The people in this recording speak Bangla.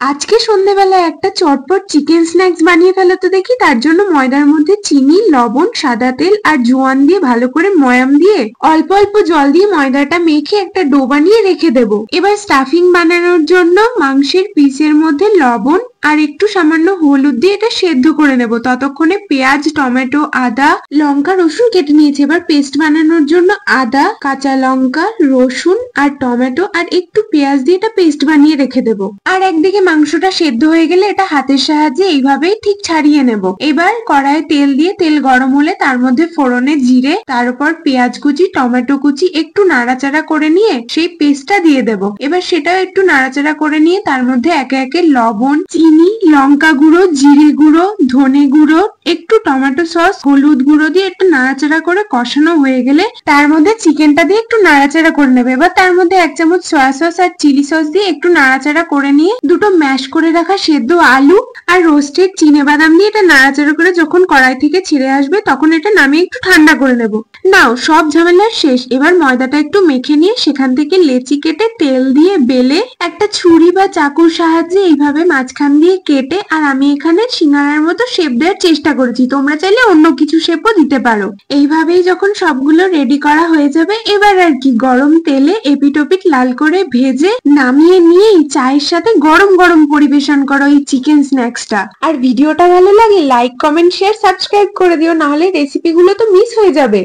আজকে সন্ধ্যেবেলা একটা চটপট চিকেন স্ন্যাক্স বানিয়ে ফেলো তো দেখি। তার জন্য ময়দার মধ্যে চিনি, লবণ, সাদা তেল আর জোয়ান দিয়ে ভালো করে ময়াম দিয়ে অল্প অল্প জল দিয়ে ময়দাটা মেখে একটা ডো বানিয়ে রেখে দেবো। এবার স্টাফিং বানানোর জন্য মাংসের পিসের মধ্যে লবণ আর একটু সামান্য হলুদ দিয়ে এটা সেদ্ধ করে নেব। ততক্ষণে পেঁয়াজ, টমেটো, আদা, লঙ্কা, রসুন কেটে নিয়েছি। এবার পেস্ট বানানোর জন্য আদা, কাঁচা লঙ্কা, রসুন আর টমেটো আর একটু পেঁয়াজ দিয়ে এটা পেস্ট বানিয়ে রেখে দেবো। আর একদিকে মাংসটা সেদ্ধ হয়ে গেলে এটা হাতের সাহায্যে এইভাবেই ঠিক ছাড়িয়ে নেব। এবার কড়াইয়ে তেল দিয়ে তেল গরম হলে তার মধ্যে ফোড়নে জিরে, তার উপর পেঁয়াজ কুচি, টমেটো কুচি একটু নাড়াচাড়া করে নিয়ে সেই পেস্টটা দিয়ে দেব। এবার সেটাও একটু নাড়াচাড়া করে নিয়ে তার মধ্যে একে একে লবণ, চিনি, লঙ্কা গুঁড়ো, জিরে গুঁড়ো, ধনে গুঁড়ো, একটু টমেটো সস, হলুদ গুঁড়ো দিয়ে একটু নাড়াচাড়া করে কষানো হয়ে গেলে তার মধ্যে চিকেনটা দিয়ে একটু নাড়াচাড়া করে নেবে। এবার তার মধ্যে 1 চামচ সয়া সস আর চিলি সস দিয়ে একটু নাড়াচাড়া করে নিয়ে দুটো ম্যাশ করে রাখা সেদ্ধ আলু আর রোস্টেড চিনেবাদাম দিয়ে এটা নাড়াচাড়া করে যখন কড়াই থেকে ছেড়ে আসবে তখন এটা নামিয়ে একটু ঠান্ডা করে নেব। নাও, সব ঝামেলা শেষ। এবার ময়দাটা একটু মেখে নিয়ে সেখান থেকে লেচি কেটে তেল দিয়ে বেলে একটা ছুরি বা চাকুর সাহায্যে এইভাবে মাঝখান দিয়ে কেটে, আর আমি এখানে সিঙ্গারার মতো শেপ দেওয়ার চেষ্টা করেছি, তোমরা চাইলে অন্য কিছু শেপও দিতে পারো। এইভাবেই যখন সবগুলো রেডি করা হয়ে যাবে এবার আর কি গরম তেলে এপিট ওপিট লাল করে ভেজে নামিয়ে নিয়েই চায়ের সাথে গরম গরম পরিবেশন করো এই চিকেন স্ন্যাক্সটা। আর ভিডিওটা ভালো লাগে লাইক, কমেন্ট, শেয়ার, সাবস্ক্রাইব করে দিও, নাহলে রেসিপিগুলো তো মিস হয়ে যাবে।